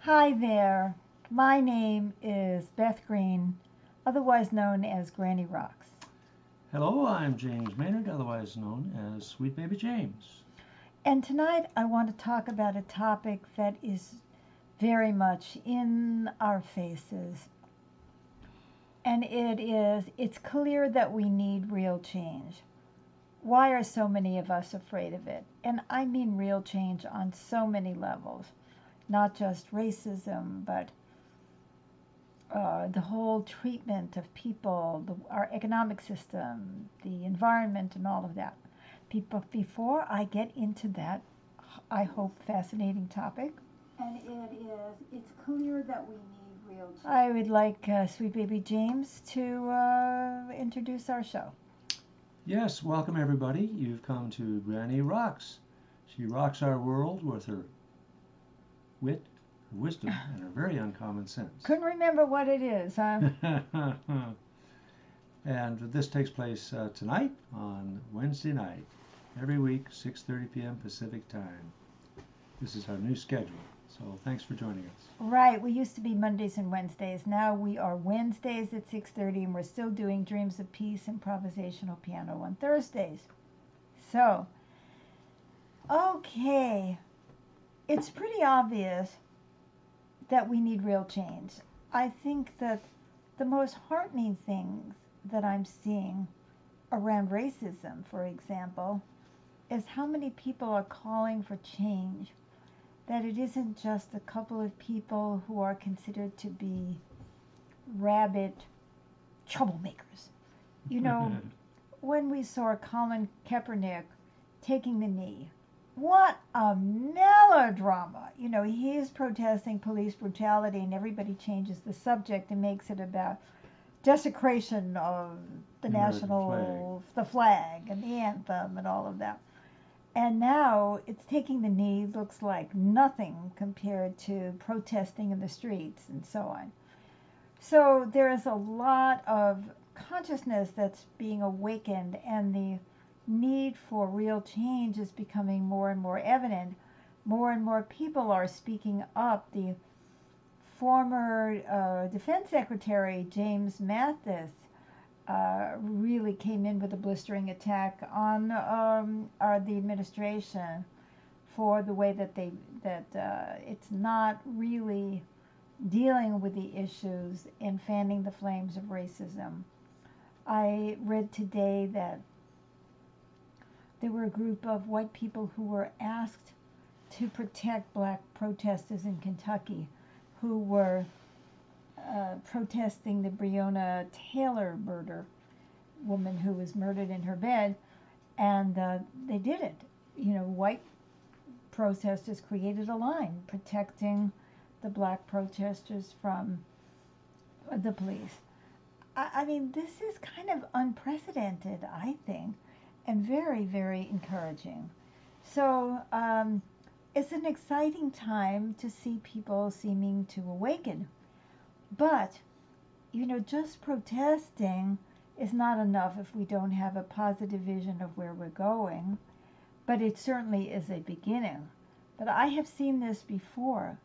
Hi there. My name is Beth Greene, otherwise known as Granny Rocks. Hello, I'm James Maynard, otherwise known as Sweet Baby James. And tonight I want to talk about a topic that is very much in our faces. And it's clear that we need real change. Why are so many of us afraid of it? And I mean real change on so many levels, not just racism, but the whole treatment of people, our economic system, the environment, and all of that. People, before I get into that, I hope, fascinating topic, and it's clear that we need real change. I would like Sweet Baby James to introduce our show. Yes, welcome everybody. You've come to Granny Rocks. She rocks our world with her wit, her wisdom, and her very uncommon sense. Couldn't remember what it is, huh? And this takes place tonight on Wednesday night, every week, 6:30 p.m. Pacific time. This is our new schedule, so thanks for joining us. Right, we used to be Mondays and Wednesdays. Now we are Wednesdays at 6:30, and we're still doing Dreams of Peace improvisational piano on Thursdays. So, okay, it's pretty obvious that we need real change. I think that the most heartening things that I'm seeing around racism, for example, is how many people are calling for change. That it isn't just a couple of people who are considered to be rabid troublemakers. You know, when we saw Colin Kaepernick taking the knee, what a melodrama. You know, he is protesting police brutality, and everybody changes the subject and makes it about desecration of the national, the flag and the anthem and all of that. And now it's taking the knee looks like nothing compared to protesting in the streets and so on. So there is a lot of consciousness that's being awakened, and the need for real change is becoming more and more evident. More and more people are speaking up. The former Defense Secretary James Mattis really came in with a blistering attack on the administration for the way that it's not really dealing with the issues and fanning the flames of racism. I read today that there were a group of white people who were asked to protect black protesters in Kentucky who were protesting the Breonna Taylor murder, woman who was murdered in her bed, and they did it. You know, white protesters created a line protecting the black protesters from the police. I mean, this is kind of unprecedented, I think, and very, very encouraging. So it's an exciting time to see people seeming to awaken. But, you know, just protesting is not enough if we don't have a positive vision of where we're going. But it certainly is a beginning. But I have seen this before,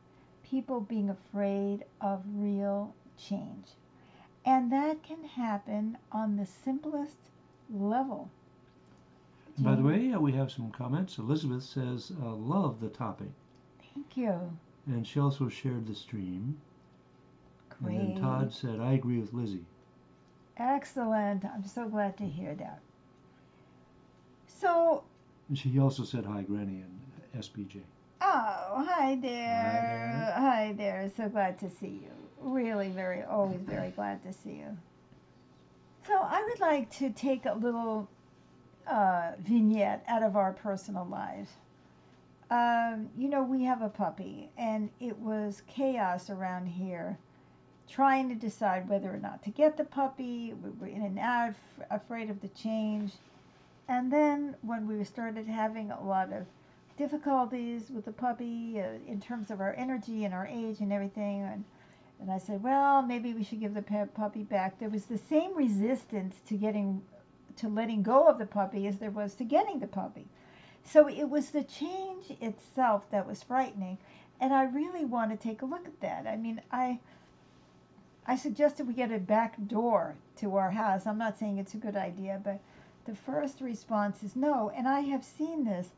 people being afraid of real change. And that can happen on the simplest level. By the way, we have some comments. Elizabeth says, love the topic. Thank you. And she also shared the stream. Great. And then Todd said, I agree with Lizzie. Excellent. I'm so glad to hear that. So. And she also said, hi, Granny and SBJ. Oh, hi there. Hi there. So glad to see you. Really, always very glad to see you. So I would like to take a little vignette out of our personal lives. You know, we have a puppy, and it was chaos around here trying to decide whether or not to get the puppy. We were in and out, afraid of the change. And then when we started having a lot of difficulties with the puppy in terms of our energy and our age and everything, and I said, well, maybe we should give the puppy back. There was the same resistance to letting go of the puppy as there was to getting the puppy. So it was the change itself that was frightening. And I really want to take a look at that. I mean, I suggested we get a back door to our house. I'm not saying it's a good idea, but the first response is no. And I have seen this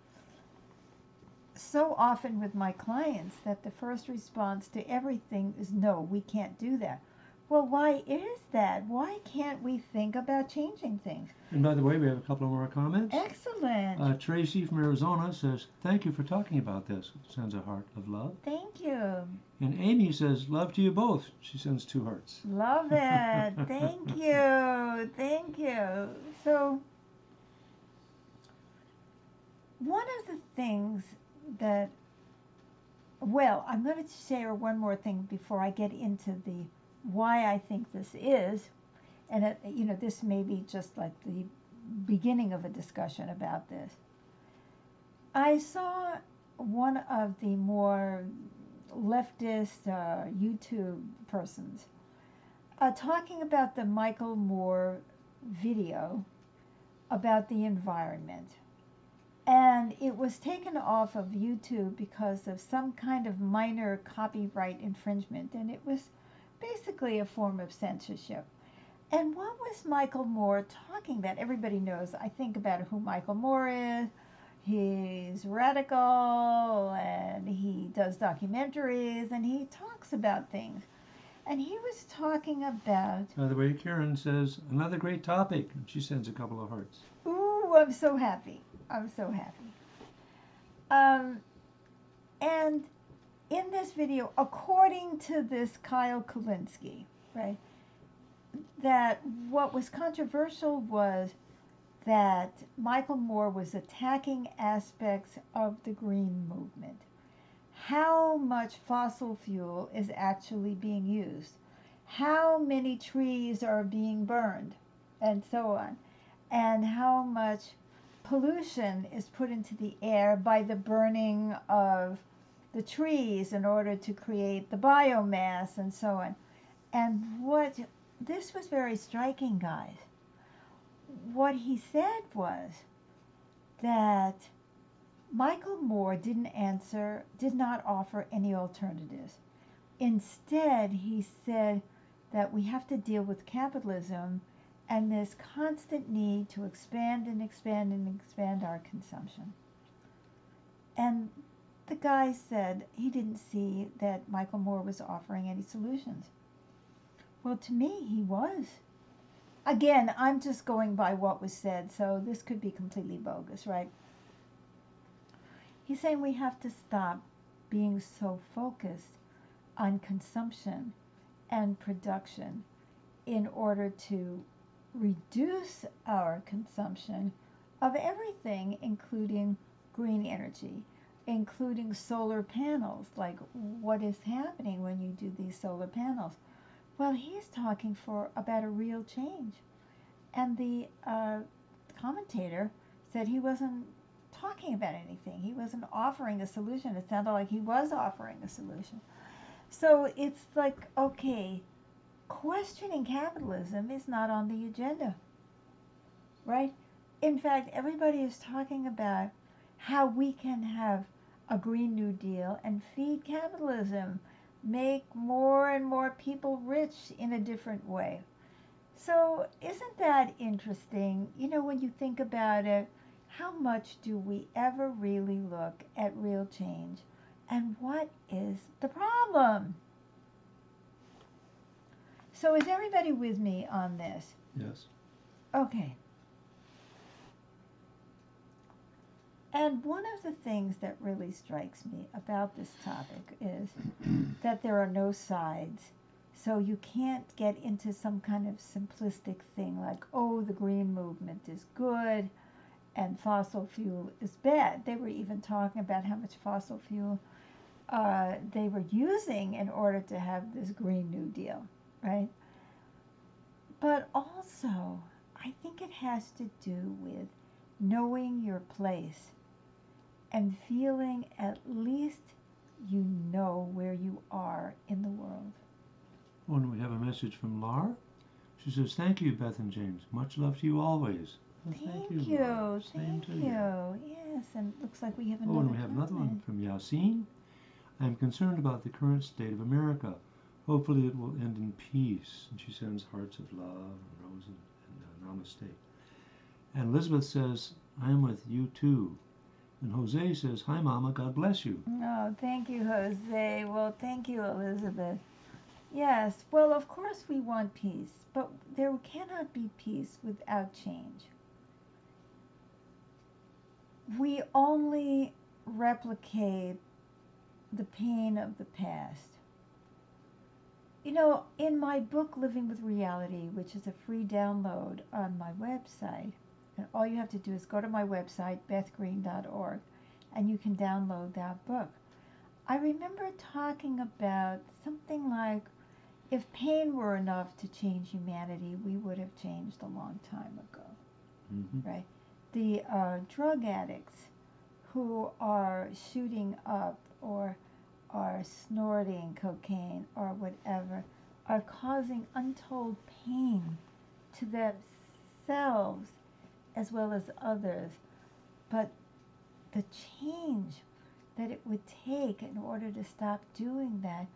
so often with my clients that the first response to everything is no, we can't do that. Well, why is that? Why can't we think about changing things? And by the way, we have a couple of more comments. Excellent. Tracy from Arizona says, thank you for talking about this. Sends a heart of love. Thank you. And Amy says, love to you both. She sends 2 hearts. Love it. Thank you. Thank you. So, one of the things that, well, I'm going to share one more thing before I get into the why I think this is, and this may be just like the beginning of a discussion about this. I saw one of the more leftist YouTube persons talking about the Michael Moore video about the environment. And it was taken off of YouTube because of some kind of minor copyright infringement, and it was basically a form of censorship. And what was Michael Moore talking about? Everybody knows, I think, about who Michael Moore is. He's radical, and he does documentaries, and he talks about things. And he was talking about... By the way, Karen says, another great topic. And she sends a couple of hearts. Ooh, I'm so happy. I'm so happy. And in this video, according to this Kyle Kulinski, right, that what was controversial was that Michael Moore was attacking aspects of the green movement. How much fossil fuel is actually being used? How many trees are being burned? And so on. And how much pollution is put into the air by the burning of the trees in order to create the biomass and so on. And this was very striking, guys. What he said was that Michael Moore did not offer any alternatives. Instead, he said that we have to deal with capitalism and this constant need to expand and expand and expand our consumption. And the guy said he didn't see that Michael Moore was offering any solutions. Well, to me, he was. Again, I'm just going by what was said, so this could be completely bogus, right? He's saying we have to stop being so focused on consumption and production in order to reduce our consumption of everything, including green energy, including solar panels. Like, what is happening when you do these solar panels? Well, he's talking about a real change. And the commentator said he wasn't talking about anything. He wasn't offering a solution. It sounded like he was offering a solution. So it's like, okay, questioning capitalism is not on the agenda, right? In fact, everybody is talking about how we can have a Green New Deal and feed capitalism, make more and more people rich in a different way. So isn't that interesting? You know, when you think about it, how much do we ever really look at real change? And what is the problem? So is everybody with me on this? Yes. Okay. And one of the things that really strikes me about this topic is that there are no sides. So you can't get into some kind of simplistic thing like, oh, the green movement is good and fossil fuel is bad. They were even talking about how much fossil fuel they were using in order to have this Green New Deal, right? But also, I think it has to do with knowing your place and feeling at least you know where you are in the world. Oh, and we have a message from Lar. She says, thank you, Beth and James. Much love to you always. Well, Thank you. Lar. Same to you. Yes. Yes, and it looks like we have Oh, another and we have another one comment. from Yasin. I am concerned about the current state of America. Hopefully it will end in peace. And she sends hearts of love and roses and namaste. And Elizabeth says, I am with you too. And Jose says, hi, Mama, God bless you. Oh, thank you, Jose. Well, thank you, Elizabeth. Yes, well, of course we want peace, but there cannot be peace without change. We only replicate the pain of the past. You know, in my book, Living with Reality, which is a free download on my website, and all you have to do is go to my website, bethgreene.org, and you can download that book. I remember talking about something like, if pain were enough to change humanity, we would have changed a long time ago, right? The drug addicts who are shooting up or are snorting cocaine or whatever are causing untold pain to themselves as well as others. But the change that it would take in order to stop doing that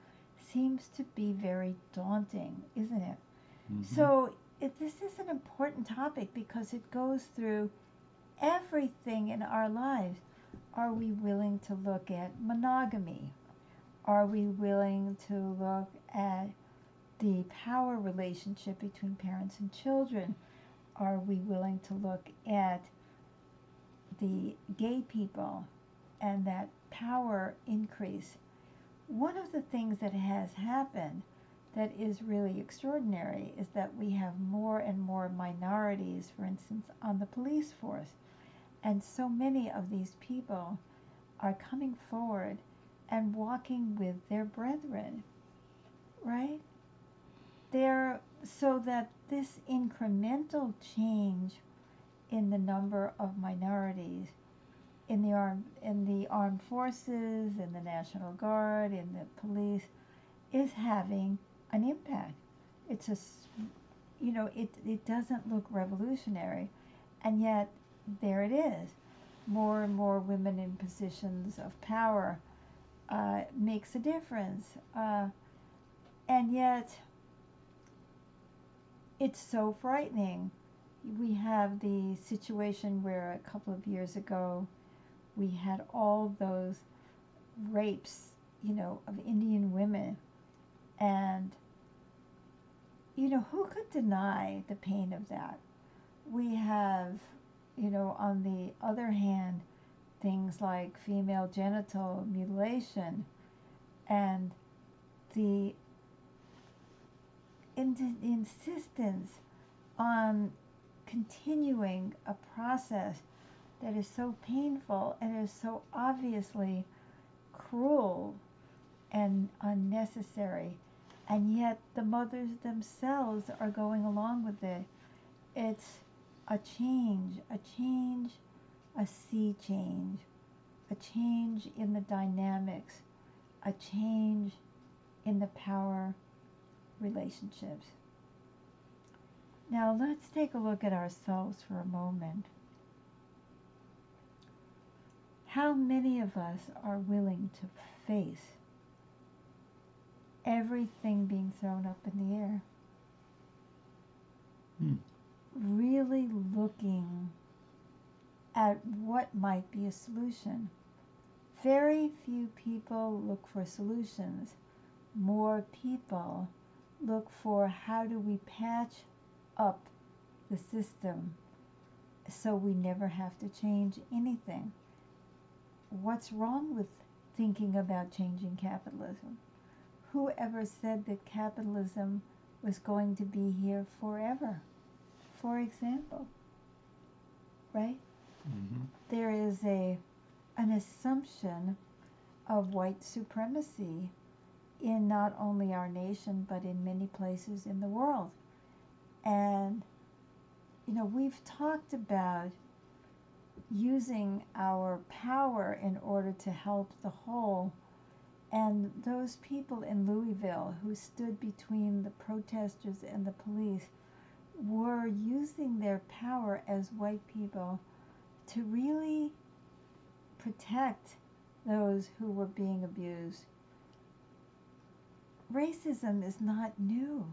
seems to be very daunting, isn't it? So this is an important topic because it goes through everything in our lives. Are we willing to look at monogamy? Are we willing to look at the power relationship between parents and children? Are we willing to look at the gay people and that power increase? One of the things that has happened that is really extraordinary is that we have more and more minorities, for instance, on the police force. And so many of these people are coming forward and walking with their brethren, right? So that this incremental change in the number of minorities in the armed forces, in the National Guard, in the police, is having an impact. It's it doesn't look revolutionary, and yet there it is. More and more women in positions of power makes a difference, and yet it's so frightening. We have the situation where a couple of years ago we had all those rapes, of Indian women. And, who could deny the pain of that? We have, on the other hand, things like female genital mutilation and the insistence on continuing a process that is so painful and is so obviously cruel and unnecessary, and yet the mothers themselves are going along with it. It's a change, a sea change, a change in the dynamics, a change in the power relationships. Now let's take a look at ourselves for a moment. How many of us are willing to face everything being thrown up in the air? Really looking at what might be a solution. Very few people look for solutions. More people look for how do we patch up the system so we never have to change anything. What's wrong with thinking about changing capitalism? Who ever said that capitalism was going to be here forever? For example, right? There is an assumption of white supremacy in not only our nation but in many places in the world. And we've talked about using our power in order to help the whole. And those people in Louisville who stood between the protesters and the police were using their power as white people to really protect those who were being abused. Racism is not new.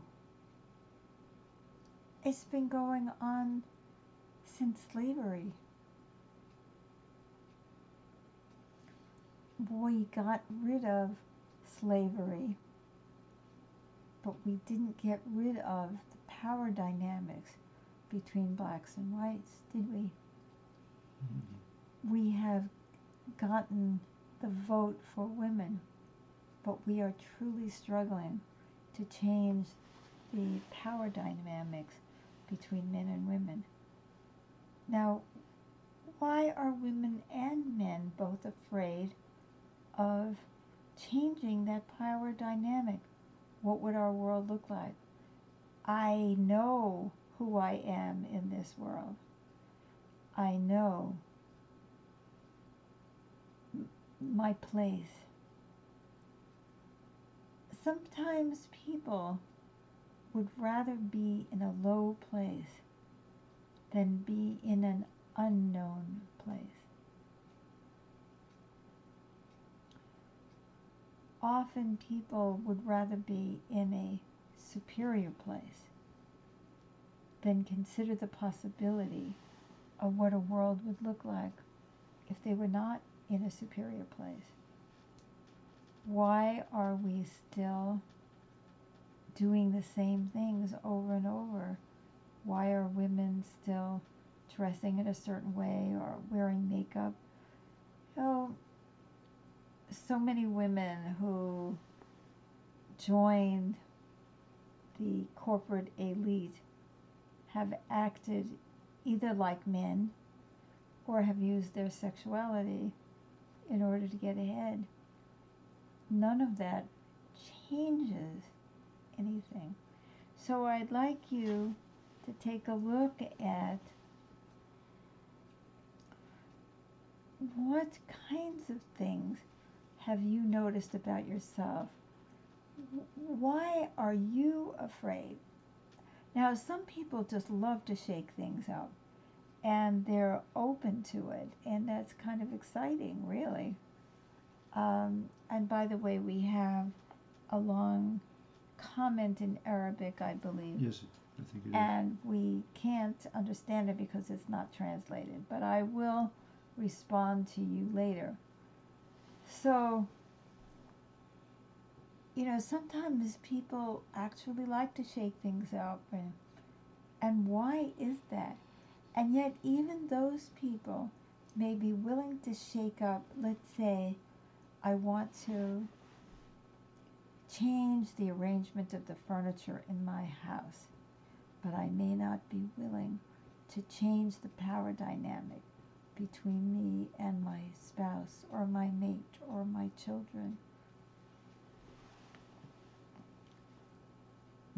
It's been going on since slavery. We got rid of slavery, but we didn't get rid of the power dynamics between blacks and whites, did we? We have gotten the vote for women, but we are truly struggling to change the power dynamics between men and women. Now, why are women and men both afraid of changing that power dynamic? What would our world look like? I know who I am in this world. I know my place. Sometimes people would rather be in a low place than be in an unknown place. Often people would rather be in a superior place than consider the possibility of what a world would look like if they were not in a superior place. Why are we still doing the same things over and over? Why are women still dressing in a certain way or wearing makeup? You know, so many women who joined the corporate elite have acted either like men or have used their sexuality in order to get ahead. None of that changes anything. So I'd like you to take a look at what kinds of things have you noticed about yourself. Why are you afraid? Now, some people just love to shake things up, and they're open to it, and that's kind of exciting, really. And by the way, we have a long comment in Arabic, I believe. Yes, I think it is. And we can't understand it because it's not translated, but I will respond to you later. So, you know, sometimes people actually like to shake things up, and why is that? And yet even those people may be willing to shake up. Let's say I want to change the arrangement of the furniture in my house, but I may not be willing to change the power dynamic between me and my spouse or my mate or my children.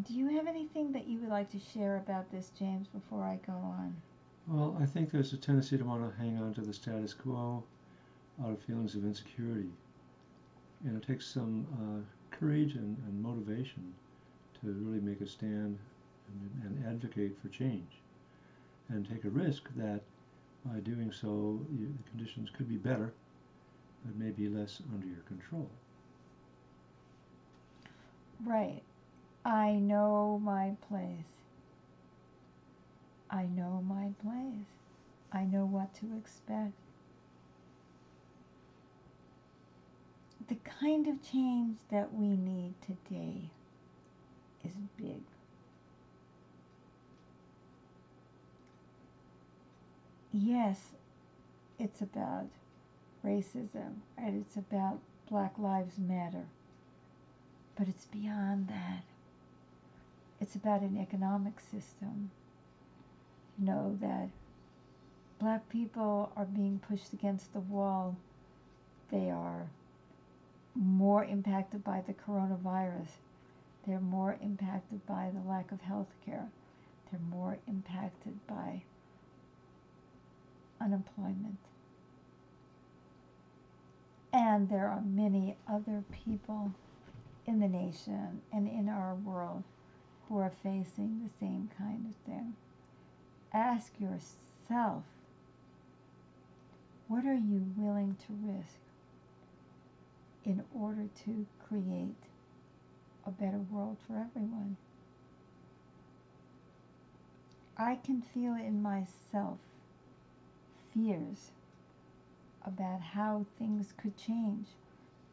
Do you have anything that you would like to share about this, James, before I go on? Well, I think there's a tendency to want to hang on to the status quo out of feelings of insecurity. And it takes some courage and motivation to really make a stand and advocate for change. And take a risk that by doing so, the conditions could be better, but maybe less under your control. Right. I know my place. I know my place. I know what to expect. The kind of change that we need today is big. Yes, it's about racism, and it's about Black Lives Matter, but it's beyond that. It's about an economic system. You know that black people are being pushed against the wall. They are more impacted by the coronavirus. They're more impacted by the lack of health care. They're more impacted by unemployment. And there are many other people in the nation and in our world who are facing the same kind of thing. Ask yourself, What are you willing to risk in order to create a better world for everyone? I can feel in myself fears about how things could change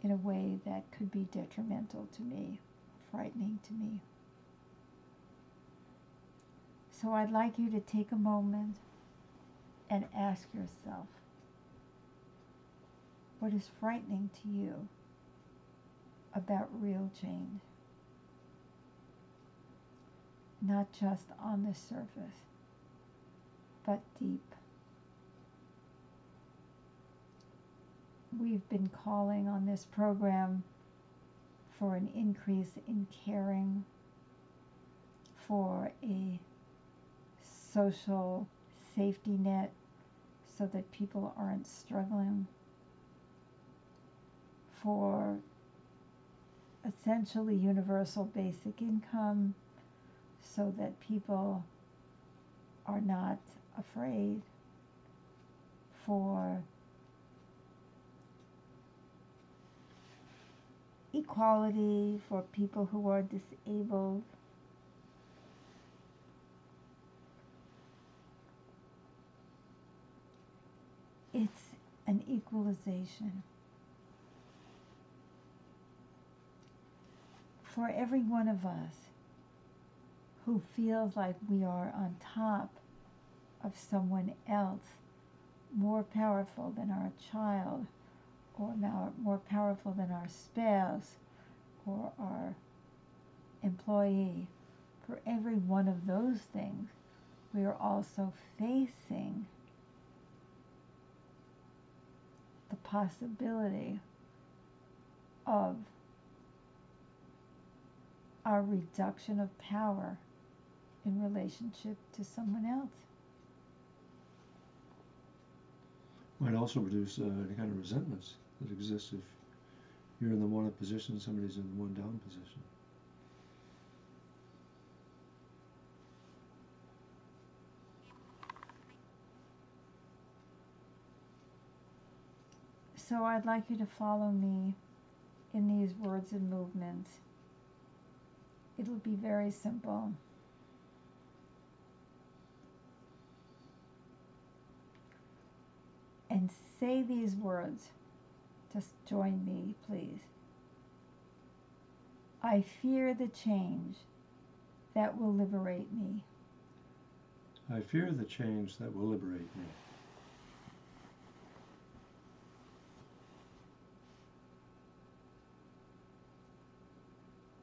in a way that could be detrimental to me, frightening to me. So I'd like you to take a moment and ask yourself, what is frightening to you about real change? Not just on the surface, but deep. We've been calling on this program for an increase in caring, for a social safety net so that people aren't struggling, for essentially universal basic income so that people are not afraid, for equality for people who are disabled. It's an equalization. For every one of us who feels like we are on top of someone else, more powerful than our child, or more powerful than our spouse, or our employee, for every one of those things, we are also facing the possibility of our reduction of power in relationship to someone else. Might also produce any kind of resentments that exists if you're in the one up position, somebody's in the one down position. So I'd like you to follow me in these words and movements. It'll be very simple. And say these words. Just join me, please. I fear the change that will liberate me. I fear the change that will liberate me.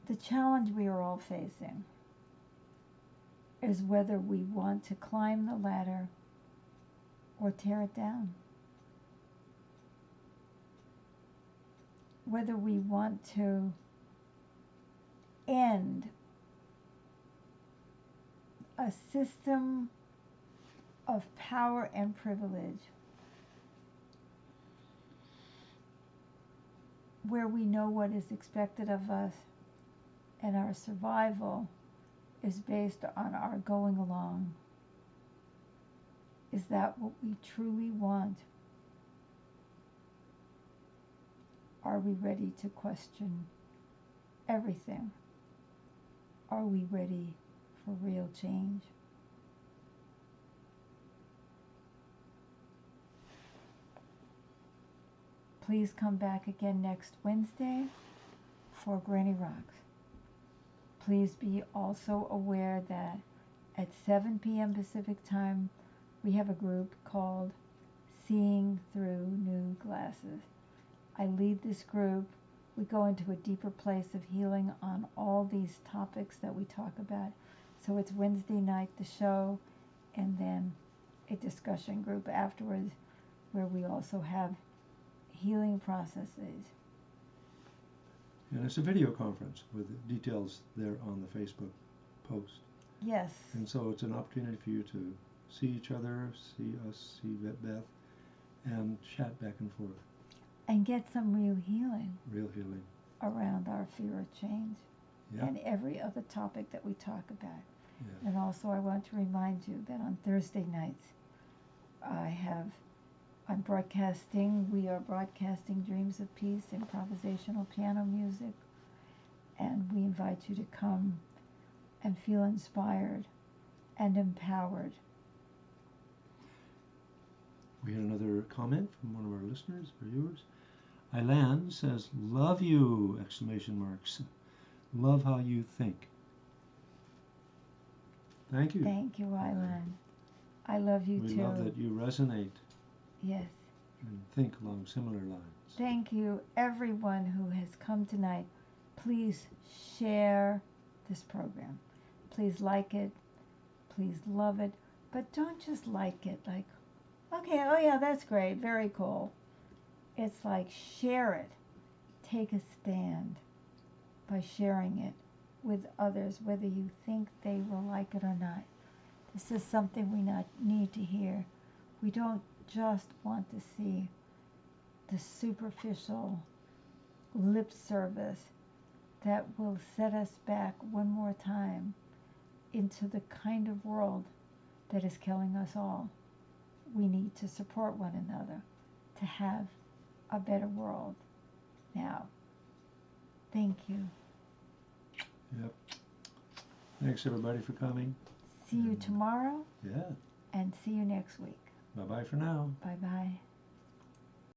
The challenge we are all facing is whether we want to climb the ladder or tear it down. Whether we want to end a system of power and privilege where we know what is expected of us and our survival is based on our going along. Is that what we truly want? Are we ready to question everything? Are we ready for real change? Please come back again next Wednesday for Granny Rocks. Please be also aware that at 7 p.m. Pacific time, we have a group called Seeing Through New Glasses. I lead this group. We go into a deeper place of healing on all these topics that we talk about. So it's Wednesday night, the show, and then a discussion group afterwards where we also have healing processes. And it's a video conference with details there on the Facebook post. Yes. And so it's an opportunity for you to see each other, see us, see Beth, and chat back and forth. And get some real healing. Real healing. Around our fear of change. Yeah. And every other topic that we talk about. Yeah. And also I want to remind you that on Thursday nights, I have We are broadcasting Dreams of Peace, improvisational piano music, and we invite you to come and feel inspired and empowered. We had another comment from one of our listeners, viewers. Ilan says, "Love you!" Exclamation marks. Love how you think. Thank you. Thank you, Ilan. I love you We too. love that you resonate Yes. and think along similar lines. Thank you, everyone who has come tonight. Please share this program. Please like it. Please love it. But don't just like it like, okay, oh yeah, that's great, very cool. It's like share it. Take a stand by sharing it with others, whether you think they will like it or not. This is something we need to hear. We don't just want to see the superficial lip service that will set us back one more time into the kind of world that is killing us all. We need to support one another to have a better world. Now, thank you. Yep. Thanks everybody for coming. See you tomorrow Yeah. and see you next week. Bye-bye for now. Bye-bye.